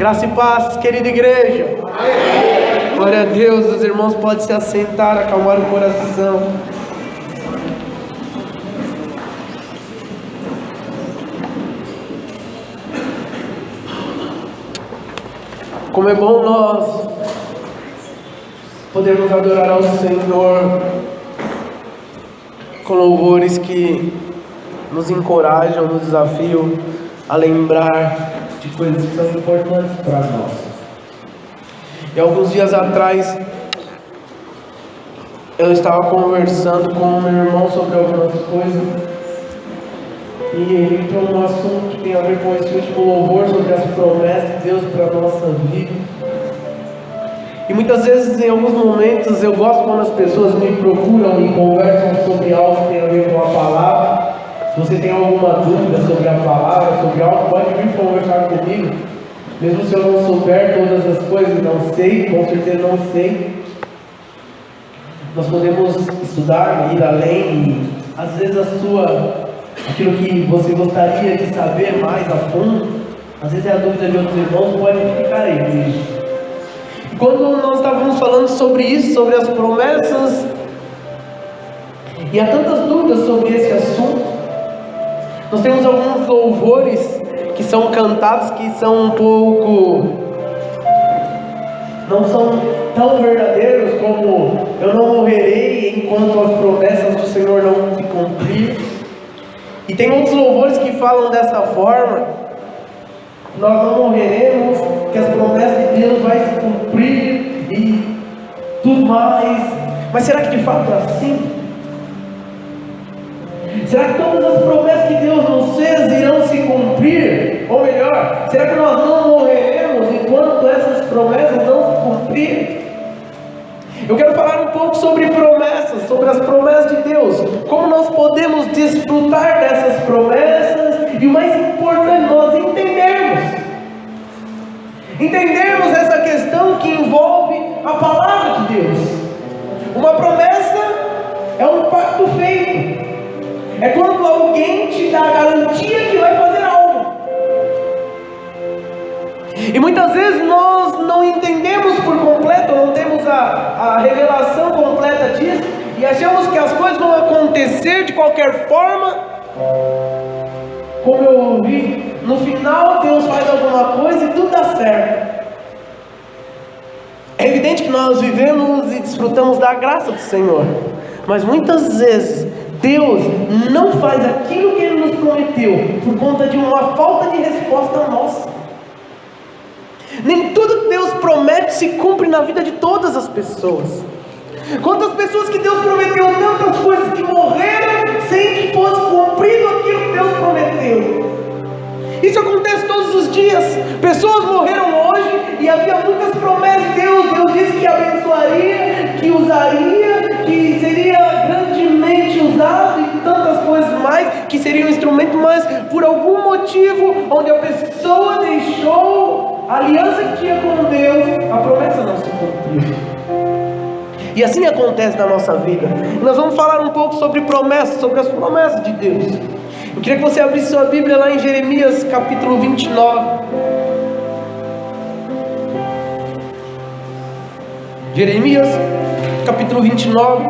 Graça e paz, querida igreja. Amém. Glória a Deus, os irmãos podem se assentar, acalmar o coração. Como é bom nós podermos adorar ao Senhor com louvores que nos encorajam, nos desafiam a lembrar de coisas que são importantes para nós. E alguns dias atrás eu estava conversando com o meu irmão sobre algumas coisas e ele entrou num assunto que tem a ver com esse último louvor sobre as promessas de Deus para a nossa vida. E muitas vezes, em alguns momentos, eu gosto quando as pessoas me procuram e conversam sobre algo que tem a ver com a palavra. Se você tem alguma dúvida sobre a palavra, sobre algo, pode vir conversar comigo. Mesmo se eu não souber todas as coisas, não sei, com certeza não sei. Nós podemos estudar, ir além e às vezes aquilo que você gostaria de saber mais a fundo, às vezes é a dúvida de outros irmãos, pode ficar aí. E quando nós estávamos falando sobre isso, sobre as promessas, e há tantas dúvidas sobre esse assunto, nós temos alguns louvores que são cantados que são um pouco, não são tão verdadeiros como eu não morrerei enquanto as promessas do Senhor não se cumprir. E tem outros louvores que falam dessa forma: nós não morreremos, que as promessas de Deus vão se cumprir e tudo mais. Mas será que de fato é assim? Será que todas as promessas que Deus nos fez irão se cumprir? Ou melhor, será que nós não morreremos enquanto essas promessas não se cumprirem? Eu quero falar um pouco sobre promessas, sobre as promessas de Deus, como nós podemos desfrutar dessas promessas e o mais importante, nós entendermos essa questão que envolve a palavra de Deus. Uma promessa é um pacto feito, é quando alguém te dá a garantia que vai fazer algo. E muitas vezes nós não entendemos por completo, não temos a revelação completa disso, e achamos que as coisas vão acontecer de qualquer forma. Como eu ouvi, no final Deus faz alguma coisa e tudo dá certo. É evidente que nós vivemos e desfrutamos da graça do Senhor, mas muitas vezes Deus não faz aquilo que Ele nos prometeu por conta de uma falta de resposta nossa. Nem tudo que Deus promete se cumpre na vida de todas as pessoas. Quantas pessoas que Deus prometeu tantas coisas que morreram sem que fosse cumprido aquilo que Deus prometeu. Isso acontece todos os dias. Pessoas morreram hoje e havia muitas promessas de Deus. Deus disse que abençoaria, que usaria, que seria grandemente usado e tantas coisas mais, que seria um instrumento, mas por algum motivo, onde a pessoa deixou a aliança que tinha com Deus, a promessa não se cumpriu. E assim acontece na nossa vida. E nós vamos falar um pouco sobre promessas, sobre as promessas de Deus. Eu queria que você abrisse sua Bíblia lá em Jeremias capítulo 29. Jeremias capítulo 29,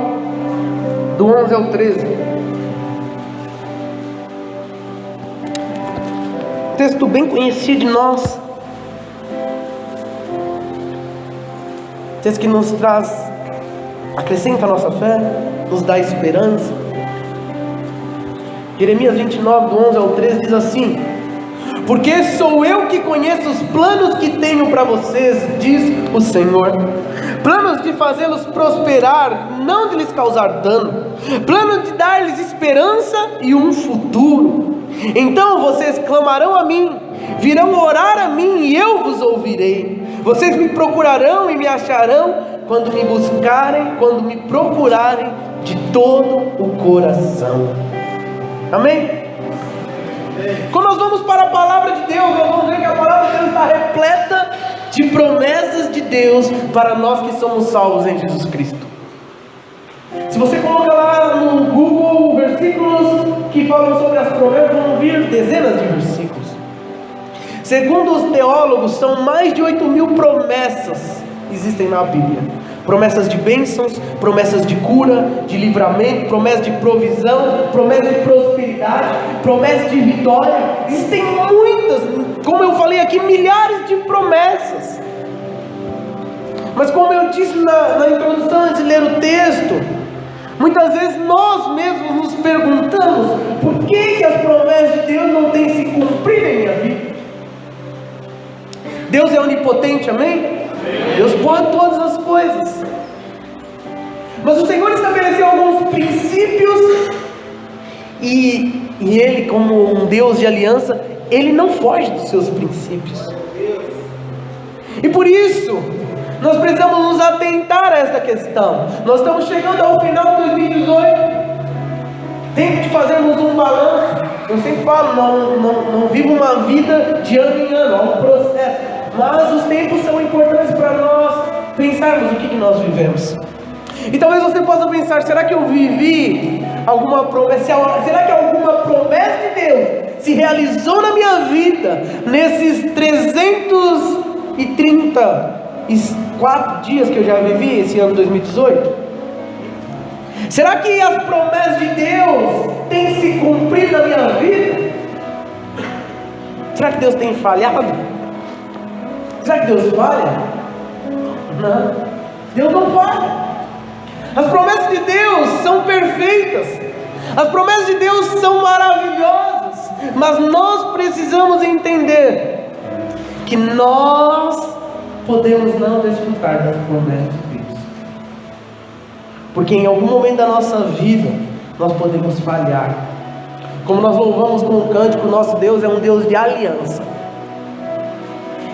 do 11 ao 13. Texto bem conhecido de nós. Texto que nos traz, acrescenta a nossa fé, nos dá esperança. Jeremias 29, do 11 ao 13 diz assim: porque sou eu que conheço os planos que tenho para vocês, diz o Senhor, planos de fazê-los prosperar, não de lhes causar dano, planos de dar-lhes esperança e um futuro. Então vocês clamarão a mim, virão orar a mim e eu vos ouvirei. Vocês me procurarão e me acharão quando me buscarem, quando me procurarem de todo o coração. Amém? Quando nós vamos para a palavra de Deus, nós vamos ver que a palavra de Deus está repleta de promessas de Deus para nós que somos salvos em Jesus Cristo. Se você coloca lá no Google versículos que falam sobre as promessas, vão vir dezenas de versículos. Segundo os teólogos, são mais de 8.000 promessas existem na Bíblia. Promessas de bênçãos, promessas de cura, de livramento, promessas de provisão, promessas de prosperidade, promessas de vitória. Existem muitas, como eu falei aqui, milhares de promessas. Mas como eu disse na introdução, antes de ler o texto, muitas vezes nós mesmos nos perguntamos: por que as promessas de Deus não têm se cumprido em minha vida? Deus é onipotente, amém? Deus pode todas as coisas. Mas o Senhor estabeleceu alguns princípios, e Ele, como um Deus de aliança, Ele não foge dos seus princípios. E por isso nós precisamos nos atentar a esta questão. Nós estamos chegando ao final de 2018, tempo de fazermos um balanço. Eu sempre falo, não vivo uma vida de ano em ano, é um processo. Mas os tempos são importantes para nós pensarmos o que nós vivemos. E talvez você possa pensar: será que eu vivi alguma promessa? Será que alguma promessa de Deus se realizou na minha vida nesses 334 dias que eu já vivi esse ano 2018? Será que as promessas de Deus têm se cumprido na minha vida? Será que Deus tem falhado? Será que Deus falha? Não, Deus não falha. As promessas de Deus são perfeitas, as promessas de Deus são maravilhosas, mas nós precisamos entender que nós podemos não desfrutar das promessas de Deus, porque em algum momento da nossa vida nós podemos falhar. Como nós louvamos com o cântico, nosso Deus é um Deus de aliança.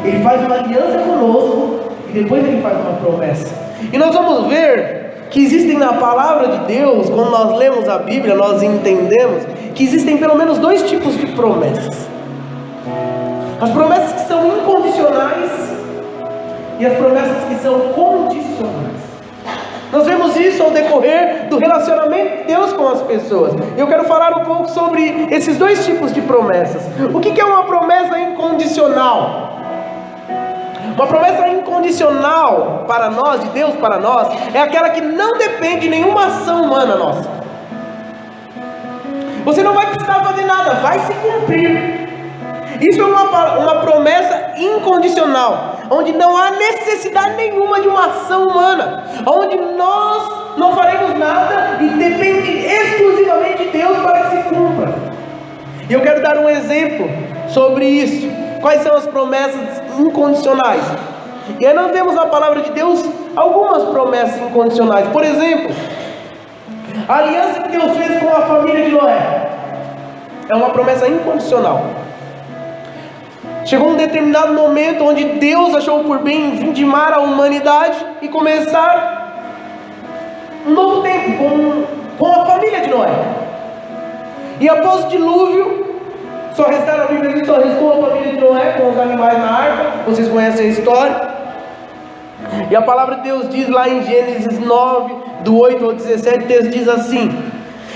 Ele faz uma aliança conosco e depois Ele faz uma promessa. E nós vamos ver que existem na palavra de Deus, quando nós lemos a Bíblia, nós entendemos que existem pelo menos dois tipos de promessas: as promessas que são incondicionais e as promessas que são condicionais. Nós vemos isso ao decorrer do relacionamento de Deus com as pessoas. Eu quero falar um pouco sobre esses dois tipos de promessas. O que é uma promessa incondicional? Uma promessa incondicional para nós, de Deus para nós, é aquela que não depende de nenhuma ação humana nossa. Você não vai precisar fazer nada, vai se cumprir. Isso é uma promessa incondicional, onde não há necessidade nenhuma de uma ação humana, onde nós não faremos nada e depende exclusivamente de Deus para que se cumpra. E eu quero dar um exemplo sobre isso. Quais são as promessas incondicionais? E aí nós temos na palavra de Deus algumas promessas incondicionais. Por exemplo, a aliança que Deus fez com a família de Noé é uma promessa incondicional. Chegou um determinado momento onde Deus achou por bem vindimar a humanidade e começar um novo tempo com a família de Noé. E após o dilúvio, só restaram, a Bíblia diz, só restou a família de Noé com os animais na arca. Vocês conhecem a história. E a palavra de Deus diz lá em Gênesis 9, do 8 ao 17, o texto diz assim: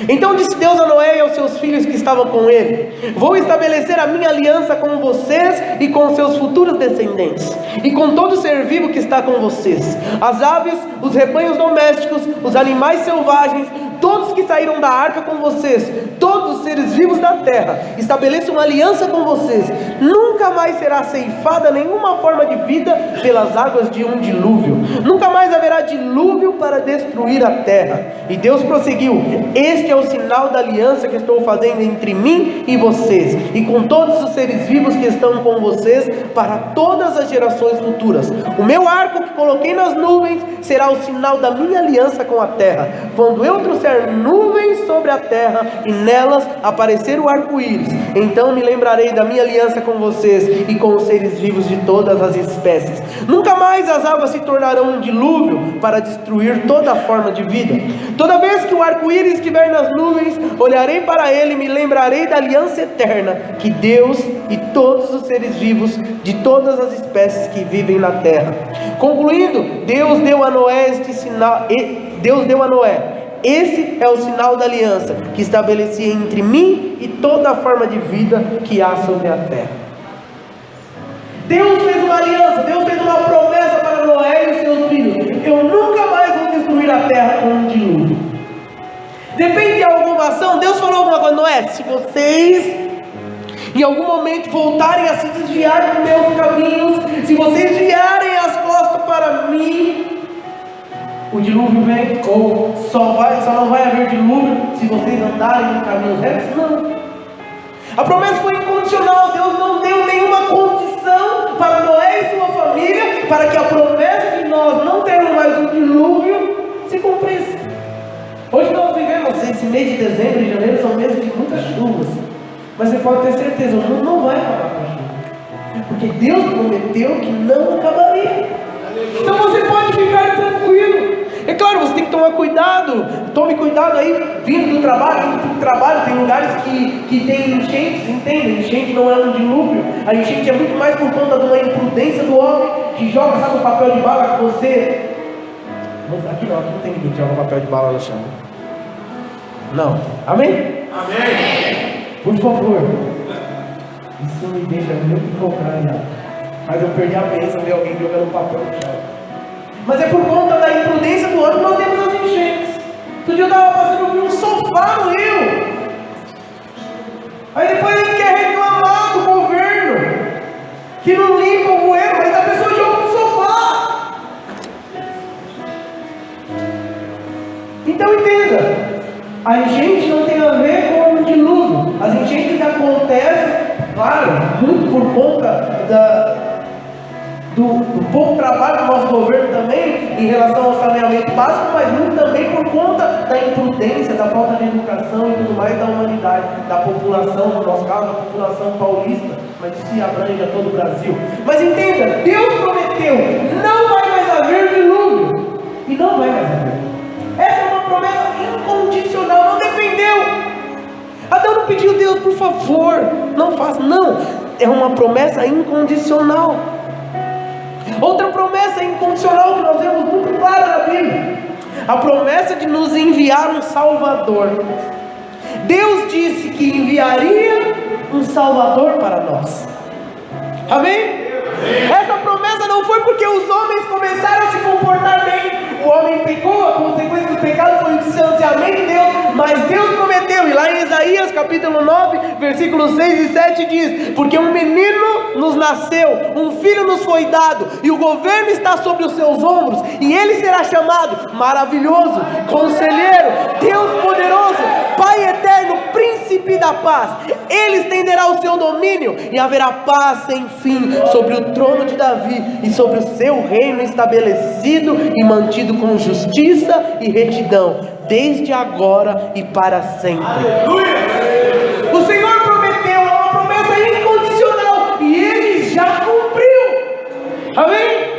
então disse Deus a Noé e aos seus filhos que estavam com ele: vou estabelecer a minha aliança com vocês e com seus futuros descendentes, e com todo ser vivo que está com vocês, as aves, os rebanhos domésticos, os animais selvagens, todos que saíram da arca com vocês, todos os seres vivos da terra. Estabeleço uma aliança com vocês: nunca mais será ceifada nenhuma forma de vida pelas águas de um dilúvio, nunca mais haverá dilúvio para destruir a terra. E Deus prosseguiu: este é o sinal da aliança que estou fazendo entre mim e vocês, e com todos os seres vivos que estão com vocês, para todas as gerações futuras. O meu arco que coloquei nas nuvens será o sinal da minha aliança com a terra. Quando eu trouxer nuvens sobre a terra e nelas aparecer o arco-íris, então me lembrarei da minha aliança com vocês e com os seres vivos de todas as espécies. Nunca mais as águas se tornarão um dilúvio para destruir toda forma de vida. Toda vez que o arco-íris estiver nas nuvens, olharei para ele e me lembrarei da aliança eterna que Deus e todos os seres vivos de todas as espécies que vivem na terra. Concluindo, Deus deu a Noé este sinal. Deus deu a Noé: esse é o sinal da aliança que estabeleci entre mim e toda a forma de vida que há sobre a terra. Deus fez uma aliança, Deus fez uma promessa para Noé e os seus filhos: eu nunca mais vou destruir a terra com um dilúvio. Depende de alguma ação. Deus falou alguma coisa: Noé, se vocês em algum momento voltarem a se desviar dos meus caminhos, se vocês virarem as costas para mim, o dilúvio vem, ou só não vai haver dilúvio se vocês andarem em caminhos retos? Não. A promessa foi incondicional. Deus não deu nenhuma condição para Noé e sua família para que a promessa de nós não termos mais um dilúvio se cumprisse. Hoje nós vivemos esse mês de dezembro e janeiro, são meses de muitas chuvas, mas você pode ter certeza, o mundo não vai acabar com a chuva, porque Deus prometeu que não acabaria. Então você pode ficar tranquilo. É claro, você tem que tomar cuidado. Tome cuidado aí, vindo do trabalho, tem lugares que tem enchentes, entende? Enchente não é um dilúvio. A enchente é muito mais por conta de uma imprudência do homem, que joga, sabe, o papel de bala que você... Aqui não tem ninguém que joga papel de bala no chão. Não. Amém? Amém. Por favor. Isso me deixa muito contrariado. Mas eu perdi a bênção de alguém jogando papel no chão. Mas é por conta da imprudência do homem que nós temos as enchentes. Outro dia eu estava passando por um sofá no rio. Aí depois ele quer reclamar do governo que não limpa o bueiro, mas a pessoa joga no sofá. Então entenda, a enchente não tem a ver com o dilúvio. As enchentes acontecem, claro, muito por conta do pouco trabalho do nosso governo também em relação ao saneamento básico, mas muito também por conta da imprudência, da falta de educação e tudo mais da humanidade, da população, no nosso caso, da população paulista, mas isso se abrange a todo o Brasil. Mas entenda, Deus prometeu: não vai mais haver dilúvio, e não vai mais haver. Essa é uma promessa incondicional, não dependeu. Adão não pediu: Deus, por favor, não faça. Não, é uma promessa incondicional. Outra promessa incondicional que nós vemos muito clara na Bíblia: a promessa de nos enviar um Salvador. Deus disse que enviaria um Salvador para nós. Amém? Essa promessa não foi porque os homens começaram a se comportar bem. O homem pecou, a consequência do pecado foi o distanciamento de Deus, mas Deus prometeu. E lá em Isaías capítulo 9, versículos 6 e 7 diz: porque um menino nos nasceu, um filho nos foi dado, e o governo está sobre os seus ombros, e ele será chamado Maravilhoso, Conselheiro, Deus Poderoso, Pai Eterno, Príncipe da Paz. Ele estenderá o seu domínio, e haverá paz sem fim sobre o trono de Davi, e sobre o seu reino estabelecido e mantido com justiça e retidão, desde agora e para sempre. Aleluia! O Senhor prometeu uma promessa incondicional, e Ele já cumpriu. Amém?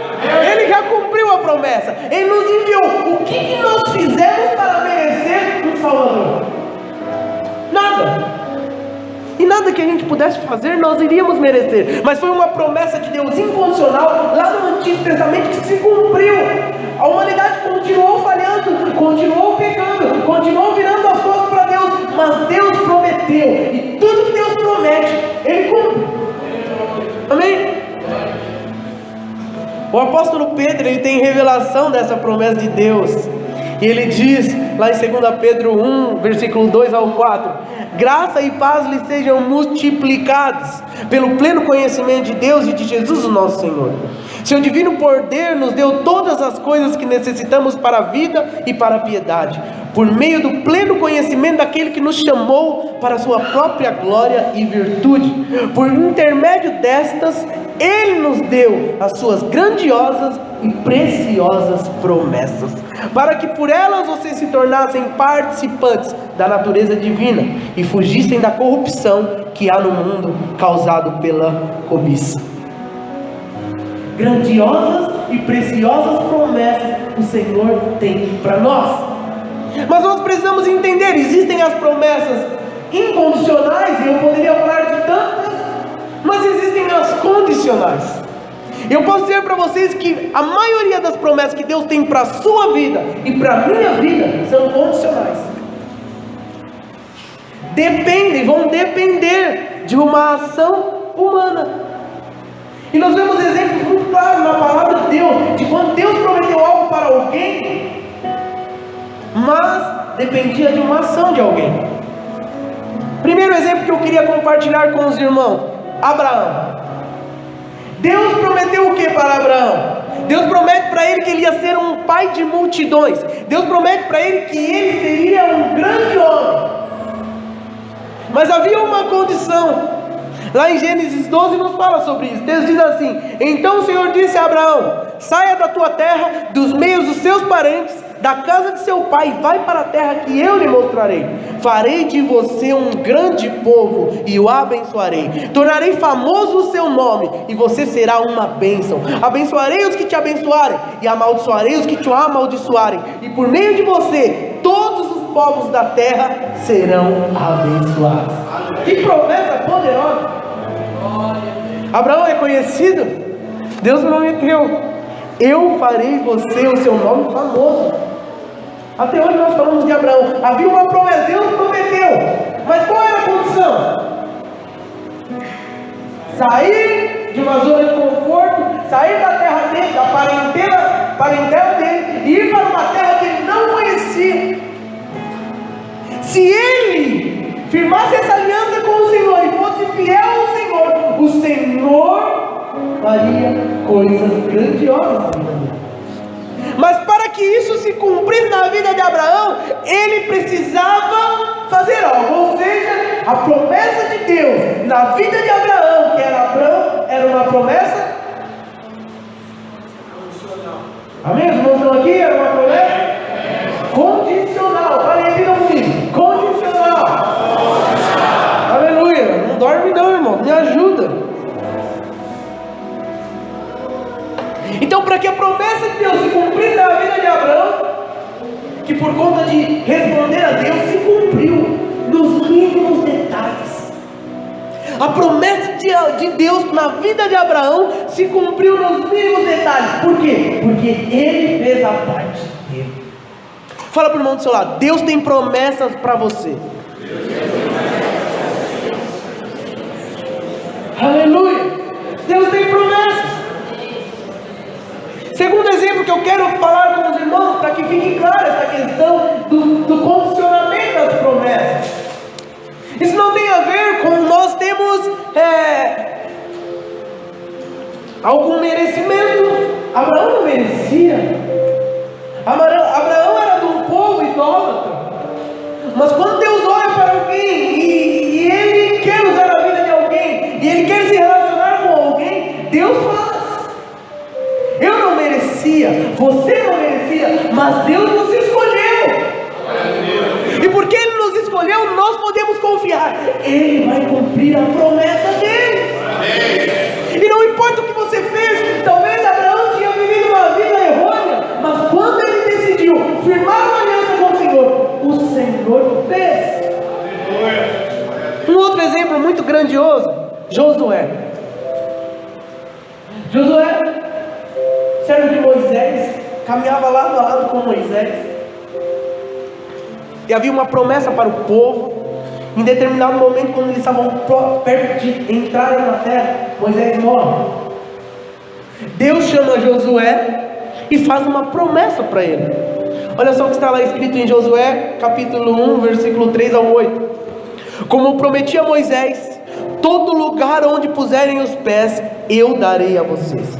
Ele já cumpriu a promessa. Ele nos enviou. O que nós fizemos para merecer um Salvador? Nada. E nada que a gente pudesse fazer nós iríamos merecer, mas foi uma promessa de Deus incondicional lá no Antigo Testamento que se cumpriu. A humanidade continuou falhando, continuou pecando, continuou virando as costas para Deus, mas Deus prometeu, e tudo que Deus promete, Ele cumpre. Amém? O apóstolo Pedro, ele tem revelação dessa promessa de Deus, e ele diz lá em 2 Pedro 1, versículo 2 ao 4: graça e paz lhe sejam multiplicados pelo pleno conhecimento de Deus e de Jesus o nosso Senhor. Seu divino poder nos deu todas as coisas que necessitamos para a vida e para a piedade, por meio do pleno conhecimento daquele que nos chamou para a sua própria glória e virtude. Por intermédio destas, Ele nos deu as suas grandiosas e preciosas promessas, para que por elas vocês se tornassem participantes da natureza divina e fugissem da corrupção que há no mundo causado pela cobiça. Grandiosas e preciosas promessas o Senhor tem para nós. Mas nós precisamos entender: existem as promessas incondicionais, e eu poderia falar de tantas, mas existem as condicionais. Eu posso dizer para vocês que a maioria das promessas que Deus tem para a sua vida e para a minha vida são condicionais. Vão depender de uma ação humana. E nós vemos exemplos muito claros na palavra de Deus, de quando Deus prometeu algo para alguém, mas dependia de uma ação de alguém. Primeiro exemplo que eu queria compartilhar com os irmãos: Abraão. Deus prometeu o que para Abraão? Deus promete para ele que ele ia ser um pai de multidões. Deus promete para ele que ele seria um grande homem. Mas havia uma condição. Lá em Gênesis 12 nos fala sobre isso. Deus diz assim: então o Senhor disse a Abraão: saia da tua terra, dos meios dos seus parentes, da casa de seu pai, e vai para a terra que eu lhe mostrarei. Farei de você um grande povo e o abençoarei. Tornarei famoso o seu nome e você será uma bênção. Abençoarei os que te abençoarem e amaldiçoarei os que te amaldiçoarem. E por meio de você, todos os povos da terra serão abençoados. Que promessa poderosa! Abraão é conhecido. Deus prometeu: eu farei você o seu nome famoso. Até hoje nós falamos de Abraão. Havia uma promessa, Deus prometeu. Mas qual era a condição? Sair de uma zona de conforto, sair da terra dele, da parentela dele, e ir para uma terra que ele não conhecia. Se ele firmasse essa aliança com o Senhor e fosse fiel ao Senhor, o Senhor faria coisas grandiosas. Mas para que isso se cumprisse na vida de Abraão, ele precisava fazer algo. Ou seja, a promessa de Deus na vida de Abraão, que era Abraão, era uma promessa condicional. Amém? Os irmãos estão aqui? Era uma promessa condicional. Falei, diga comigo: condicional. Aleluia. Não dorme não, irmão, me ajuda. Então, para que a promessa de Deus se cumprisse na vida de Abraão, que por conta de responder a Deus se cumpriu nos mínimos detalhes. A promessa de Deus na vida de Abraão se cumpriu nos mínimos detalhes. Por quê? Porque ele fez a parte dele. Fala para o irmão do seu lado: Deus tem promessas para você. Aleluia! Deus tem promessas. Segundo exemplo que eu quero falar com os irmãos, para que fique clara essa questão do condicionamento das promessas. Isso não tem a ver com nós temos algum merecimento. Abraão não merecia. Abraão era de um povo idólatra. Mas quando Deus olha para alguém e Ele quer usar a vida de alguém, e Ele quer se relacionar com alguém, Deus faz. Eu não merecia, você não merecia, mas Deus nos escolheu. E porque Ele nos escolheu, nós podemos confiar: Ele vai cumprir a promessa dele. E não importa o que você fez. Talvez Abraão tinha vivido uma vida errônea, mas quando ele decidiu firmar uma aliança com o Senhor fez. Um outro exemplo muito grandioso: Josué, servo de Moisés, caminhava lado a lado com Moisés, e havia uma promessa para o povo. Em determinado momento, quando eles estavam perto de entrar na terra, Moisés morre. Deus chama Josué e faz uma promessa para ele. Olha só o que está lá escrito em Josué capítulo 1, versículo 3 ao 8. Como prometi a Moisés, todo lugar onde puserem os pés, eu darei a vocês.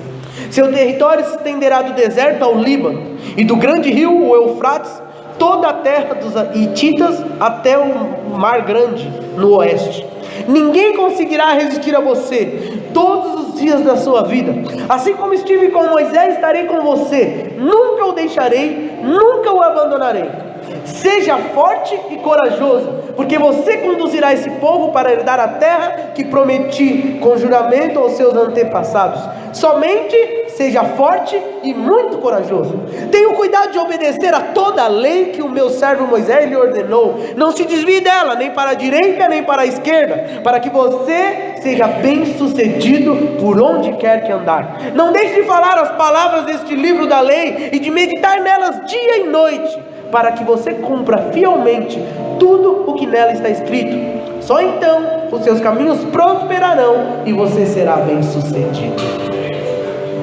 Seu território se estenderá do deserto ao Líbano, e do grande rio, o Eufrates, toda a terra dos Hititas até o Mar Grande, no oeste. Ninguém conseguirá resistir a você todos os dias da sua vida. Assim como estive com Moisés, estarei com você. Nunca o deixarei, nunca o abandonarei. Seja forte e corajoso, porque você conduzirá esse povo para herdar a terra que prometi com juramento aos seus antepassados. Somente seja forte e muito corajoso. Tenha cuidado de obedecer a toda a lei que o meu servo Moisés lhe ordenou. Não se desvie dela, nem para a direita, nem para a esquerda, para que você seja bem sucedido por onde quer que andar. Não deixe de falar as palavras deste livro da lei e de meditar nelas dia e noite, para que você cumpra fielmente tudo o que nela está escrito. Só então os seus caminhos prosperarão e você será bem sucedido.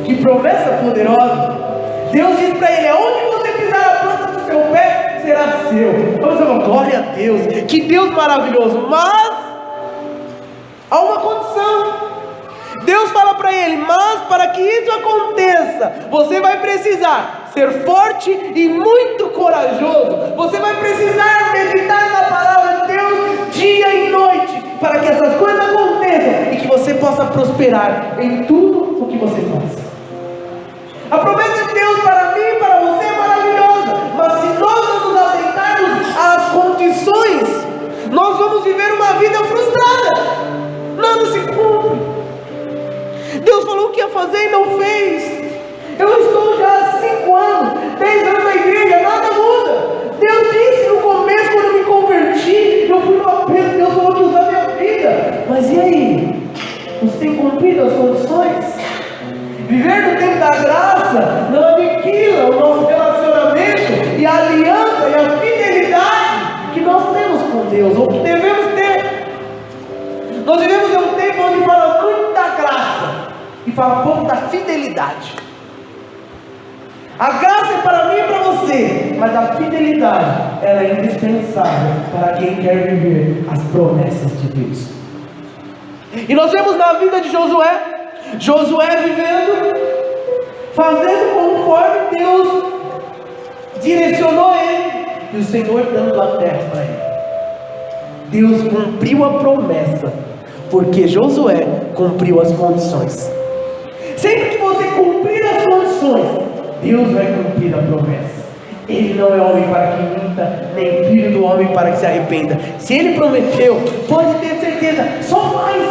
Que promessa poderosa! Deus diz para ele: aonde você pisar a planta do seu pé, será seu. Vamos falar, glória a Deus, que Deus maravilhoso. Mas há uma condição. Deus fala para ele: mas para que isso aconteça, você vai precisar ser forte e muito corajoso. Você vai precisar meditar na palavra de Deus dia e noite, para que essas coisas aconteçam e que você possa prosperar em tudo o que você faz. A promessa de Deus para mim e para você é maravilhosa, mas se nós não nos atentarmos às condições, nós vamos viver uma vida frustrada. Nada se cumpre. Deus falou que ia fazer e não fez. Eu estou já há 5 anos, 10 anos na igreja, nada muda. Deus disse no começo, quando eu me converti, eu fui no apelo, Deus falou que usar minha vida. Mas e aí? Você tem cumprido as condições? Viver no tempo da graça não aniquila o nosso relacionamento e a aliança e a fidelidade que nós temos com Deus, ou que devemos ter. Nós vivemos em um tempo onde fala muito da graça e fala pouco da fidelidade. A graça é para mim e para você, mas a fidelidade, ela é indispensável para quem quer viver as promessas de Deus. E nós vemos na vida de Josué vivendo, fazendo conforme Deus direcionou ele, e o Senhor dando a terra para ele. Deus cumpriu a promessa, porque Josué cumpriu as condições. Sempre que você cumprir as condições, Deus vai cumprir a promessa. Ele não é homem para que minta, nem filho do homem para que se arrependa. Se ele prometeu, pode ter certeza, só faz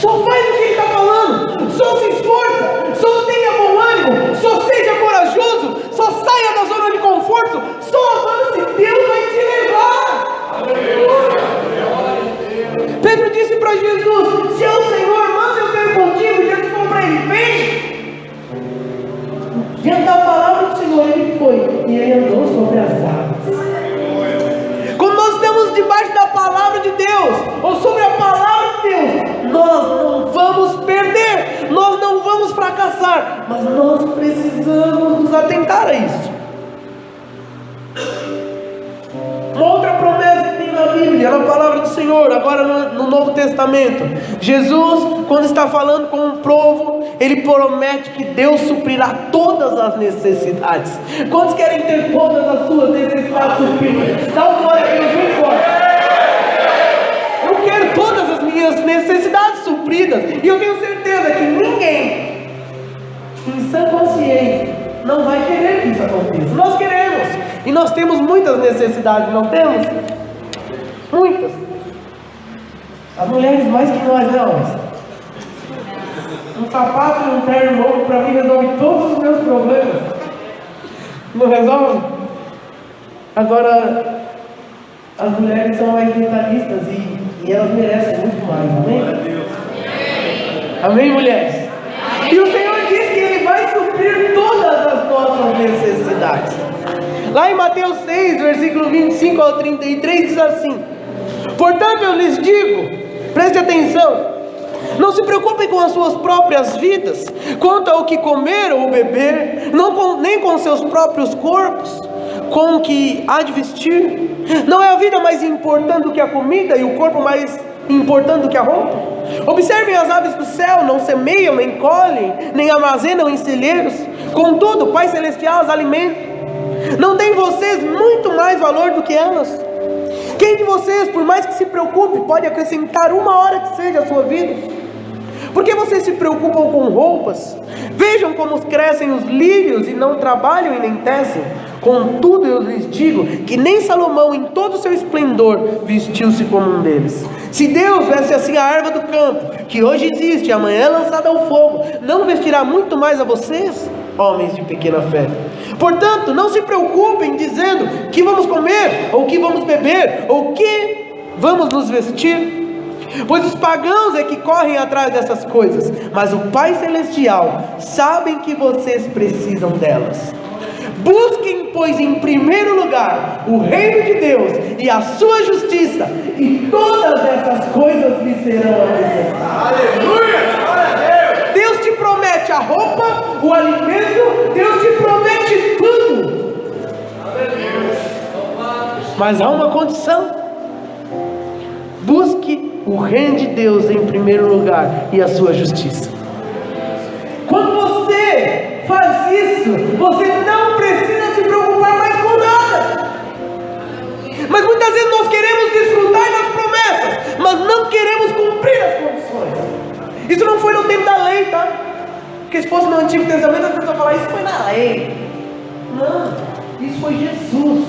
o que ele está falando, só se esforça, só tenha bom ânimo, só seja corajoso, só saia da zona de conforto, só avance, Deus vai te levar. Pedro disse para Jesus: se é o Senhor, manda eu ter contigo. Jesus falou para ele: vem. Diante da palavra do Senhor ele foi, e ele andou sobre as águas. Quando nós estamos debaixo da palavra de Deus, ou sobre a palavra de Deus, nós não vamos perder, nós não vamos fracassar, mas nós precisamos nos atentar a isso. Uma outra promessa que tem na Bíblia, na palavra do Senhor, agora no Novo Testamento, Jesus, quando está falando com um povo, ele promete que Deus suprirá todas as necessidades. Quantos querem ter todas as suas necessidades supridas? Dá um glória a Deus bem forte. Eu quero todas as minhas necessidades supridas, e eu tenho certeza que ninguém em sã consciência não vai querer que isso aconteça. Nós queremos, e nós temos muitas necessidades, não temos? Muitas. As mulheres mais que nós, né, homens? Um sapato e um terno novo para mim resolve todos os meus problemas. Não resolve? Agora, as mulheres são mais detalhistas e elas merecem muito mais, amém? Amém, mulheres? E o Senhor diz que Ele vai suprir todas as nossas necessidades. Lá em Mateus 6, versículo 25 ao 33, diz assim: portanto eu lhes digo, preste atenção, não se preocupem com as suas próprias vidas, quanto ao que comer ou beber, nem com seus próprios corpos, com o que há de vestir. Não é a vida mais importante do que a comida, e o corpo mais importante do que a roupa? Observem as aves do céu, não semeiam, nem colhem, nem armazenam em celeiros, contudo o Pai Celestial as alimenta. Não tem vocês muito mais valor do que elas? Quem de vocês, por mais que se preocupe, pode acrescentar uma hora que seja a sua vida? Por que vocês se preocupam com roupas? Vejam como crescem os lírios e não trabalham e nem tecem. Contudo eu lhes digo que nem Salomão em todo o seu esplendor vestiu-se como um deles. Se Deus veste assim a erva do campo, que hoje existe e amanhã é lançada ao fogo, não vestirá muito mais a vocês, homens de pequena fé? Portanto, não se preocupem dizendo que vamos comer, ou que vamos beber, ou que vamos nos vestir, pois os pagãos é que correm atrás dessas coisas, mas o Pai Celestial sabe que vocês precisam delas. Busquem, pois, em primeiro lugar o reino de Deus e a sua justiça, e todas essas coisas lhe serão acrescentadas. Aleluia! Deus te promete promete a roupa, o alimento, Deus te promete tudo. Mas há uma condição: busque o reino de Deus em primeiro lugar e a sua justiça. Quando você faz isso, você não precisa se preocupar mais com nada. Mas muitas vezes nós queremos desfrutar das promessas, mas não queremos cumprir as condições. Isso não foi no tempo da lei, tá? Porque se fosse no Antigo Testamento, as pessoas falam, isso foi na lei. Não, isso foi Jesus,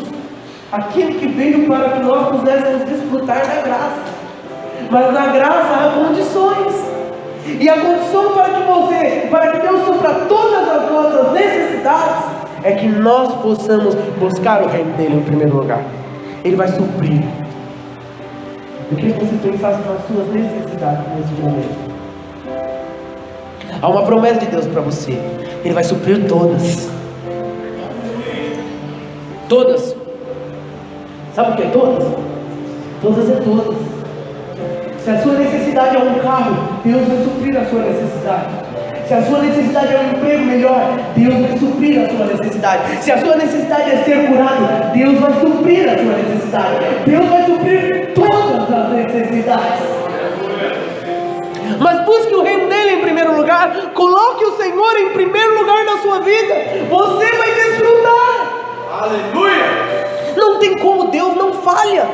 aquele que veio para que nós pudéssemos desfrutar da graça. Mas na graça há condições. E a condição para que Deus supra todas as nossas necessidades, é que nós possamos buscar o reino dele em primeiro lugar. Ele vai suprir. Eu queria que você pensasse nas suas necessidades nesse momento. Há uma promessa de Deus para você. Ele vai suprir todas. Todas. Sabe o que é todas? Todas é todas. Se a sua necessidade é um carro, Deus vai suprir a sua necessidade. Se a sua necessidade é um emprego melhor, Deus vai suprir a sua necessidade. Se a sua necessidade é ser curado, Deus vai suprir a sua necessidade. Deus vai suprir todas as necessidades. Mas busque o reino dele em primeiro lugar. Coloque o Senhor em primeiro lugar na sua vida. Você vai desfrutar. Aleluia! Não tem como, Deus não falha.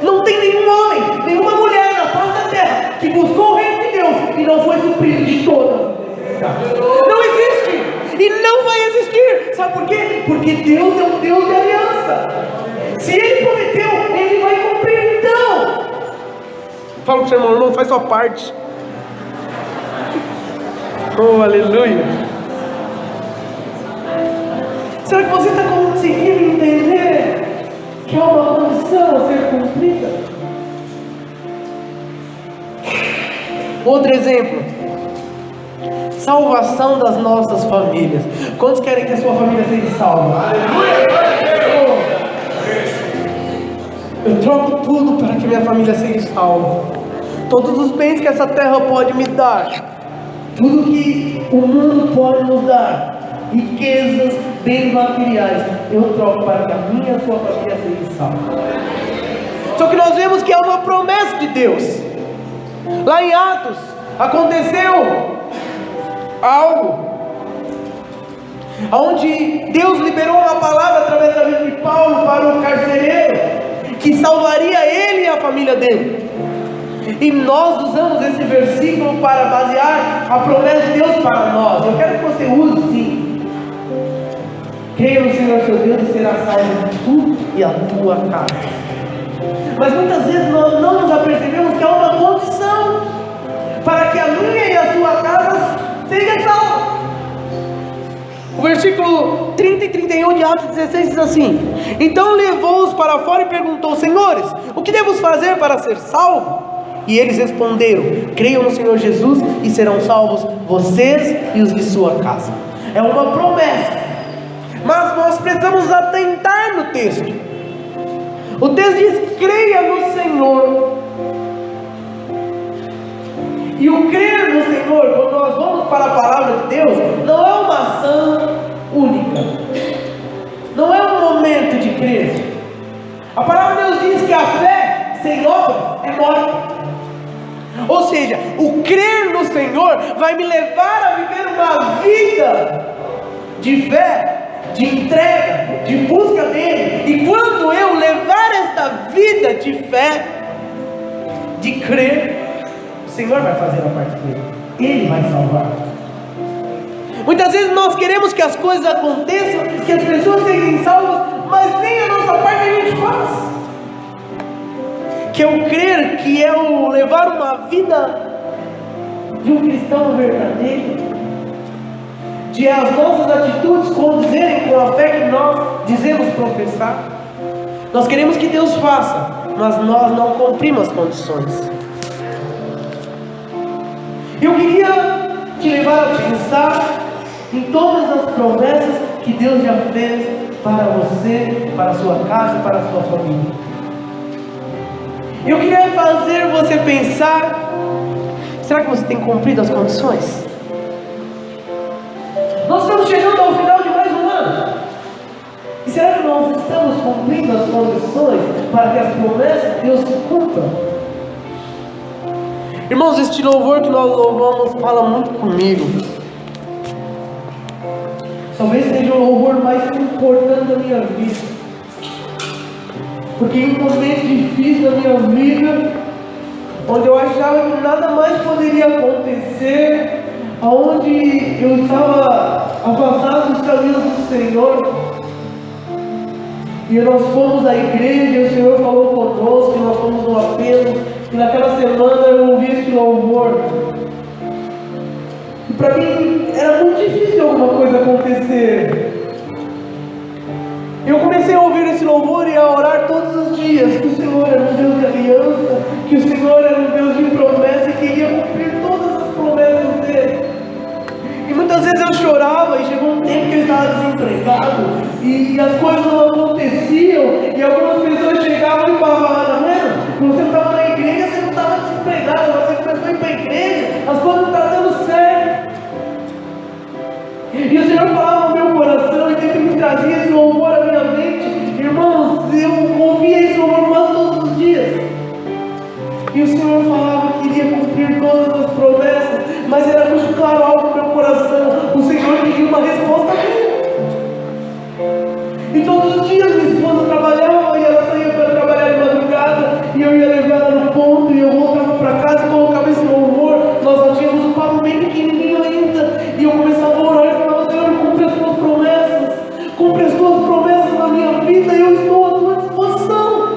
Não tem nenhum homem, nenhuma mulher na face da terra que buscou o reino de Deus e não foi suprido de todas as necessidades. Não existe e não vai existir. Sabe por quê? Porque Deus é um Deus de aliança. Se Ele prometeu, Ele vai cumprir. Então, fala para o seu irmão, faz sua parte. Oh, aleluia. Será que você está conseguindo entender que há uma condição a ser cumprida? Outro exemplo: salvação das nossas famílias. Quantos querem que a sua família seja salva? Eu troco tudo para que minha família seja salva. Todos os bens que essa terra pode me dar, tudo que o mundo pode nos dar, riquezas, bens materiais, eu troco para que a minha e a sua família seja salva. Só que nós vemos que há uma promessa de Deus. Lá em Atos aconteceu algo onde Deus liberou uma palavra através da vida de Paulo para o carcereiro, que salvaria ele e a família dele. E nós usamos esse versículo para basear a promessa de Deus para nós. Eu quero que você use sim. Creia no Senhor seu Deus e será salvo tu e a tua casa. Mas muitas vezes nós não nos apercebemos que há uma condição para que a minha e a sua casa seja salva. O versículo 30 e 31 de Atos 16 diz assim: então levou-os para fora e perguntou: senhores, o que devo fazer para ser salvo? E eles responderam: creiam no Senhor Jesus e serão salvos vocês e os de sua casa. É uma promessa, mas nós precisamos atentar no texto. O texto diz: creia no Senhor. E o crer no Senhor, quando nós vamos para a palavra de Deus, não é uma ação única, não é um momento de crer. A palavra de Deus diz que a fé sem obras é morta. Ou seja, o crer no Senhor vai me levar a viver uma vida de fé, de entrega, de busca dele. E quando eu levar esta vida de fé, de crer, o Senhor vai fazer a parte dele. Ele vai salvar. Muitas vezes nós queremos que as coisas aconteçam, que as pessoas sejam salvas, mas nem a nossa parte a gente faz. Que é o crer, que é o levar uma vida de um cristão verdadeiro, de as nossas atitudes condizerem com a fé que nós dizemos professar. Nós queremos que Deus faça, mas nós não cumprimos as condições. Eu queria te levar a pensar em todas as promessas que Deus já fez para você, para a sua casa, para a sua família. Eu queria fazer você pensar: será que você tem cumprido as condições? estamos cumprindo as condições para que as promessas de Deus se cumpram? Irmãos, este louvor que nós louvamos fala muito comigo. Talvez seja o louvor mais importante da minha vida, porque em um momento difícil da minha vida, onde eu achava que nada mais poderia acontecer, onde eu estava afastado dos caminhos do Senhor, e nós fomos à igreja, e o Senhor falou conosco, e nós fomos no apelo, e naquela semana eu ouvi esse louvor. E para mim era muito difícil alguma coisa acontecer. Eu comecei a ouvir esse louvor e a orar todos os dias que o Senhor era um Deus de aliança, que o Senhor era um Deus de promessa e queria cumprir todas as promessas dele. E muitas vezes eu chorava, e chegou um tempo que eu estava desempregado e as coisas não aconteciam, e algumas pessoas chegavam e falavam: você não estava na igreja, você não estava desempregado, você começou a ir para a igreja, as coisas não estão dando certo. E o Senhor falava no meu coração, e sempre me trazia esse louvor à minha mente. Irmãos, eu ouvia esse louvor quase todos os dias. E o Senhor falava que iria cumprir todas as promessas, mas era muito claro algo no meu coração: o Senhor queria uma resposta minha. E todos os dias minha esposa trabalhava, e ela saía para trabalhar de madrugada, e eu ia levar ela no ponto, e eu voltava para casa e colocava esse louvor. Nós só tínhamos um papo bem pequenininho ainda, e eu começava a orar e falava: Senhor, cumpre as tuas promessas, cumpre as tuas promessas na minha vida, e eu estou à tua disposição.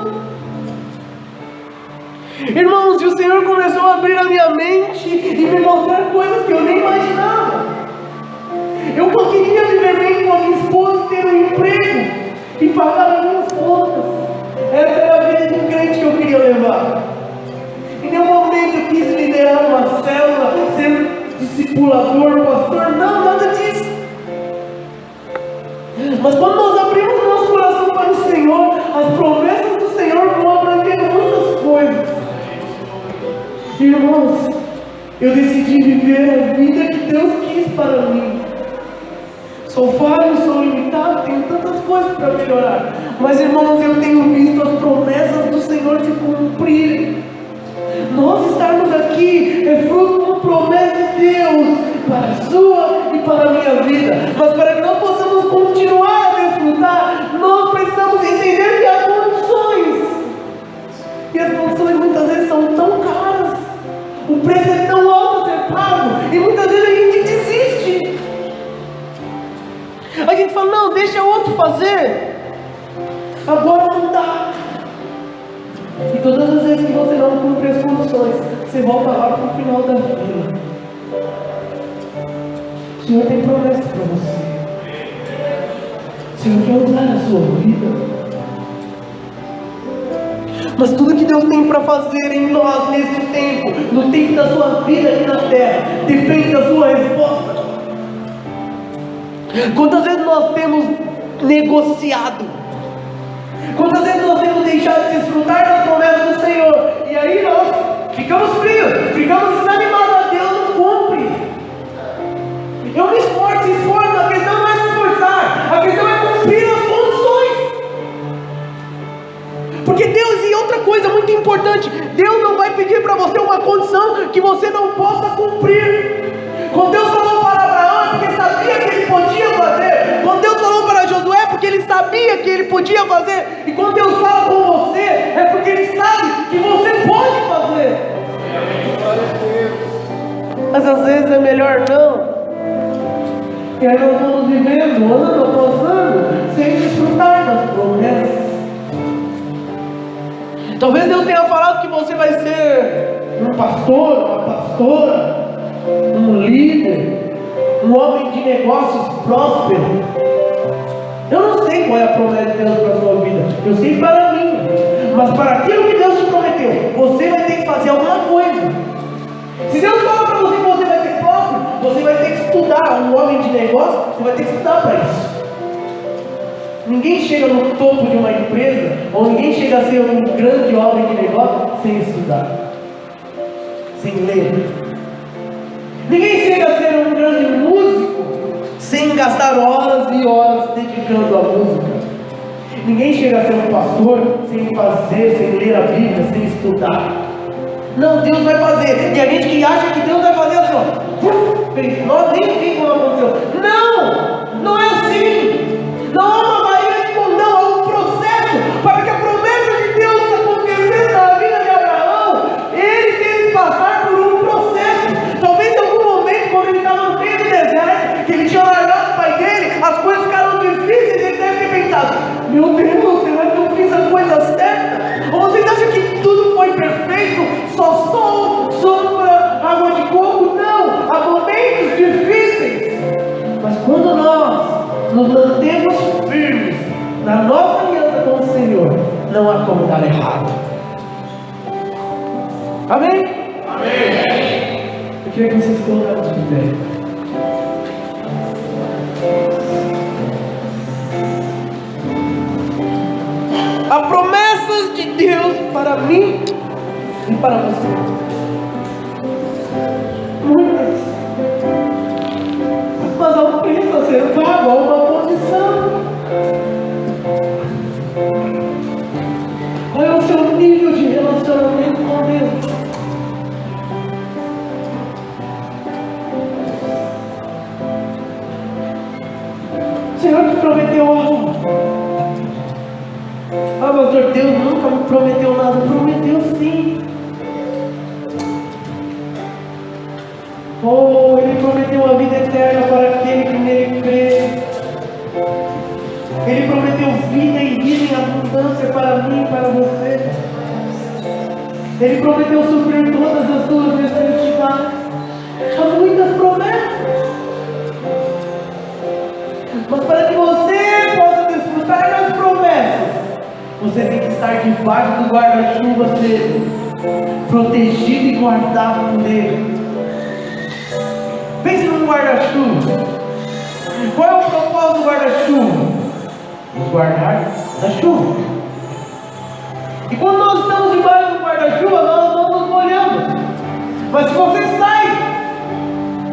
Irmãos, e o Senhor começou a abrir a minha mente e me mostrar coisas que eu nem imaginava. Eu queria viver bem com a minha esposa, ter um emprego e pagar as minhas contas. Essa era a vida de crente que eu queria levar. Em nenhum momento eu quis liderar uma célula, ser discipulador, pastor, não, nada disso. Mas quando nós abrimos o nosso coração para o Senhor, as promessas do Senhor vão abranger muitas coisas. Irmãos, eu decidi viver a vida que Deus quis para mim. Sou falho, sou limitado, tenho tantas coisas para melhorar, mas irmãos, eu tenho visto as promessas do Senhor se cumprirem. Nós estarmos aqui é fruto de uma promessa de Deus para a sua e para a minha vida. Mas para que nós possamos continuar a desfrutar, nós precisamos entender que há condições, e as condições muitas vezes são tão caras, o preço é tão alto a ser pago, e muitas vezes a gente desiste. A gente fala: não, deixa outro fazer, agora não dá. E todas as vezes que você não cumpre as condições, você volta lá para o final da fila. O Senhor tem promessa para você. O Senhor quer usar a sua vida. Mas tudo que Deus tem para fazer em nós nesse tempo, no tempo da sua vida aqui na terra, depende da sua resposta. Quantas vezes nós temos negociado? Quantas vezes nós temos deixado de desfrutar das promessas do Senhor? E aí nós ficamos frios, ficamos desanimados. A Deus não cumpre. Eu me esforço, a questão não é se esforçar, a questão é cumprir as condições. Porque Deus, e outra coisa muito importante, Deus não vai pedir para você uma condição que você não possa cumprir. Quando Deus falou para Abraão, é porque sabia que ele podia fazer. Quando Deus falou para Josué, é porque ele sabia que ele podia fazer. E quando Deus fala com você, é porque ele sabe que você pode fazer. Mas às vezes é melhor não. E aí nós vamos vivendo ano após ano sem desfrutar das promessas. Talvez Deus tenha falado que você vai ser um pastor, uma pastora, um líder, um homem de negócios próspero. Eu não sei qual é a promessa de Deus para a sua vida, eu sei para mim, mas para aquilo que Deus te prometeu, você vai ter que fazer alguma coisa. Se Deus fala para você que você vai ser próspero, você vai ter que estudar. Um homem de negócio, você vai ter que estudar para isso. Ninguém chega no topo de uma empresa, ou ninguém chega a ser um grande homem de negócio sem estudar, sem ler. Ninguém chega a ser um grande músico sem gastar horas e horas dedicando à música. Ninguém chega a ser um pastor sem fazer, sem ler a Bíblia, sem estudar. Não, Deus vai fazer. E a gente que acha que Deus vai fazer assim, ó, nós nem vimos como aconteceu. Não, não é assim. Não há uma varinha de condão, há um processo para que a promessa de Deus aconteça na vida de Abraão. Ele teve que passar por um processo. Talvez em algum momento, quando ele estava no meio do deserto, que ele tinha largado o pai dele, as coisas ficaram difíceis, ele deve ter pensado: meu Deus, será que eu fiz a coisa certa? Ou vocês acham que tudo foi perfeito? Só sol, sombra, água de coco? Não, há momentos difíceis. Mas quando nós nos mantemos firmes na nossa aliança com o Senhor, não há como dar errado. Amém? Amém. Eu queria que vocês colocassem de pé. Há promessas de Deus para mim e para você. Muitas. Mas ao preço a ser pago, há uma condição. Qual é o seu nível de relacionamento com Deus? O Senhor te prometeu algo. Ah, pastor, Deus nunca me prometeu nada. Prometeu sim. Oh, Ele prometeu a vida eterna para aquele que nele crê. Ele prometeu vida e vida em abundância para mim e para você. Ele prometeu suprir todas as suas necessidades. Há muitas promessas. Mas para que você possa desfrutar das promessas, você tem que estar debaixo do guarda-chuva dele, protegido e guardado por ele. Pense num guarda-chuva. Qual é o propósito do guarda-chuva? Nos guardar da chuva. E quando nós estamos debaixo do guarda-chuva, nós não nos molhamos. Mas se você sai,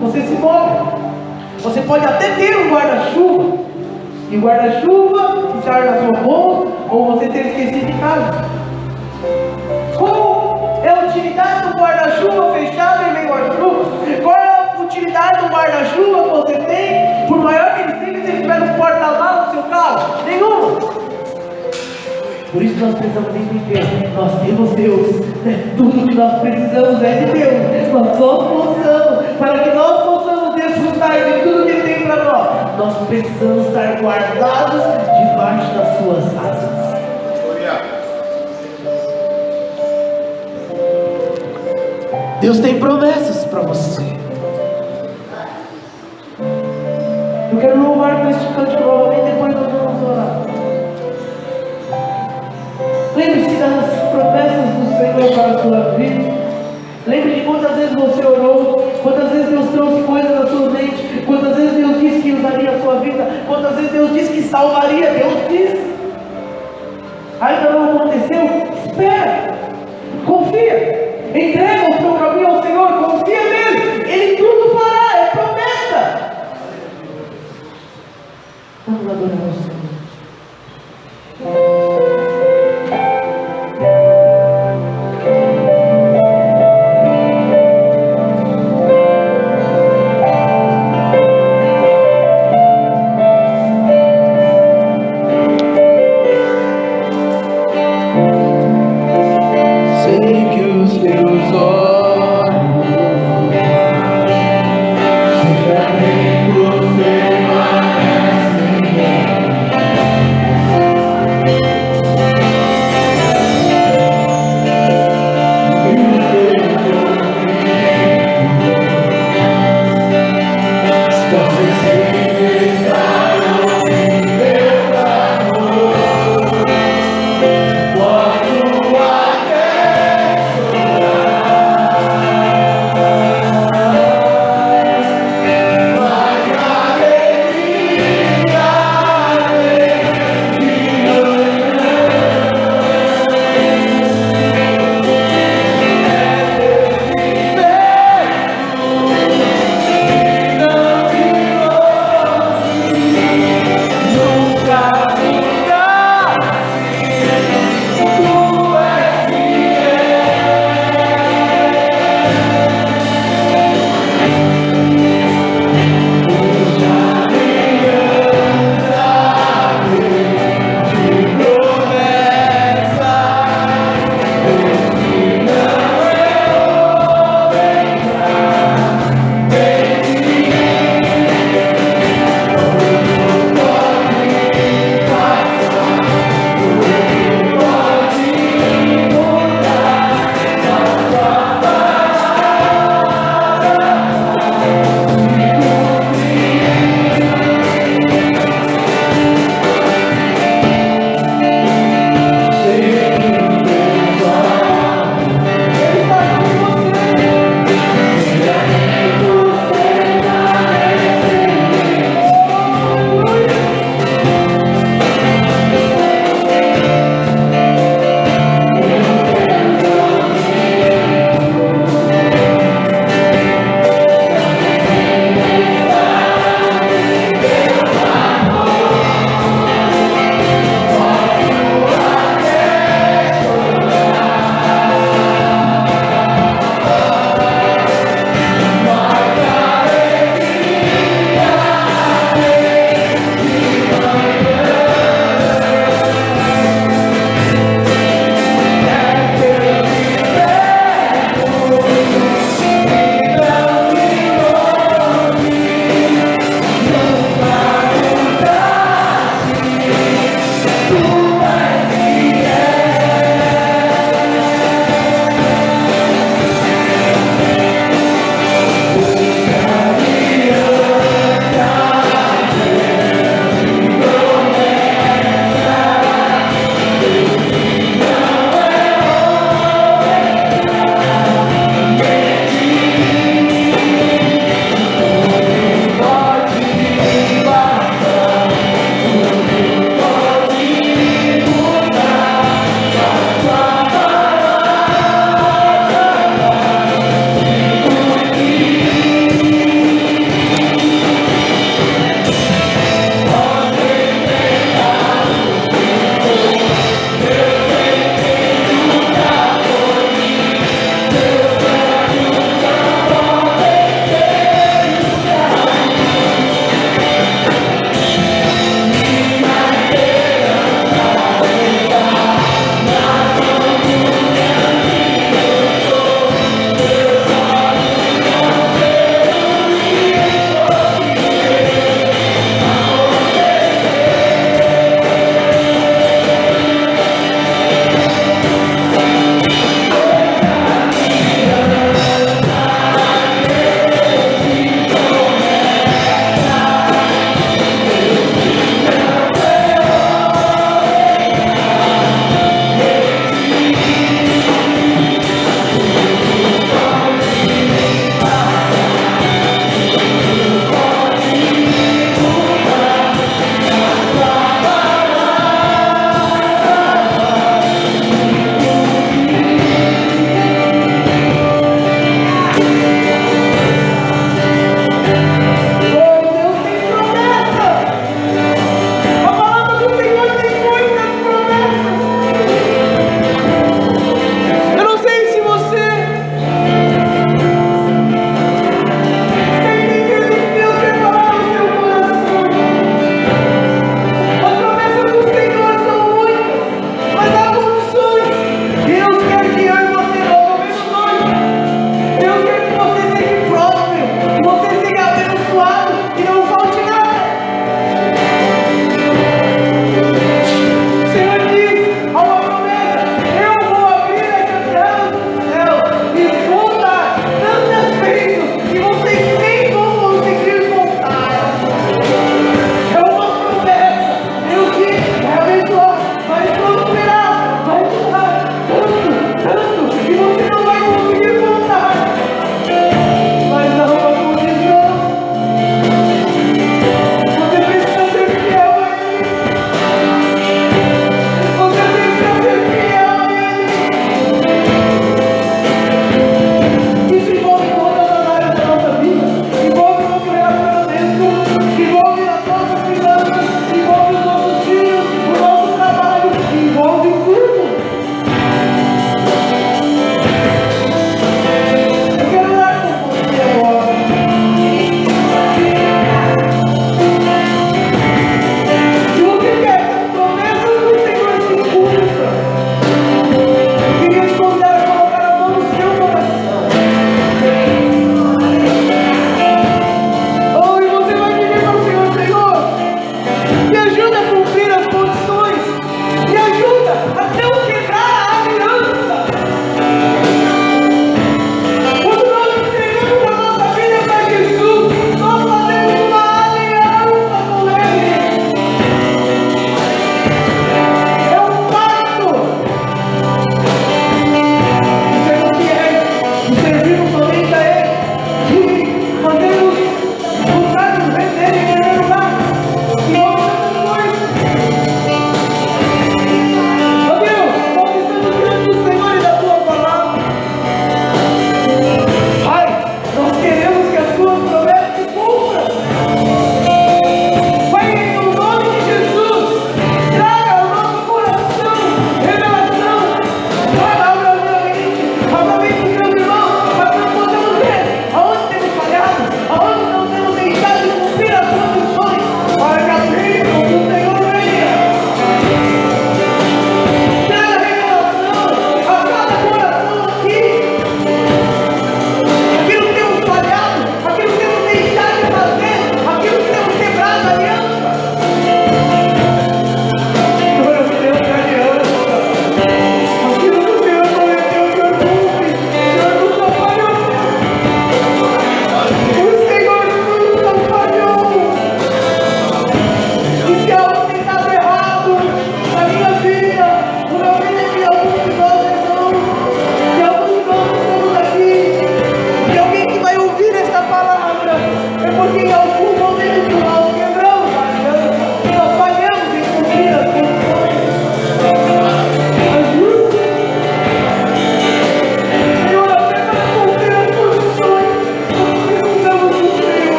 você se molha. Você pode até ter um guarda-chuva, e o guarda-chuva estar na sua bolsa, ou você ter esquecido de casa. Qual é a utilidade do guarda-chuva fechado em meio à chuva? Qual é a utilidade do guarda-chuva que você tem, por maior que ele seja, se ele estiver no porta-malas do seu carro? Nenhuma. Por isso nós precisamos entender, nós temos Deus, tudo que nós precisamos é de Deus. Nós só possamos, para que nós possamos desfrutar de tudo que Ele tem para nós precisamos estar guardados debaixo das suas asas. Deus tem promessas para você. Eu quero louvar com este canto novamente, depois nós vamos orar. Lembre-se das promessas do Senhor para a sua vida. Lembre de quantas vezes você orou, quantas vezes Deus trouxe coisas na sua mente, quantas vezes Deus disse que usaria a sua vida, quantas vezes Deus disse que salvaria. Deus disse. Ainda não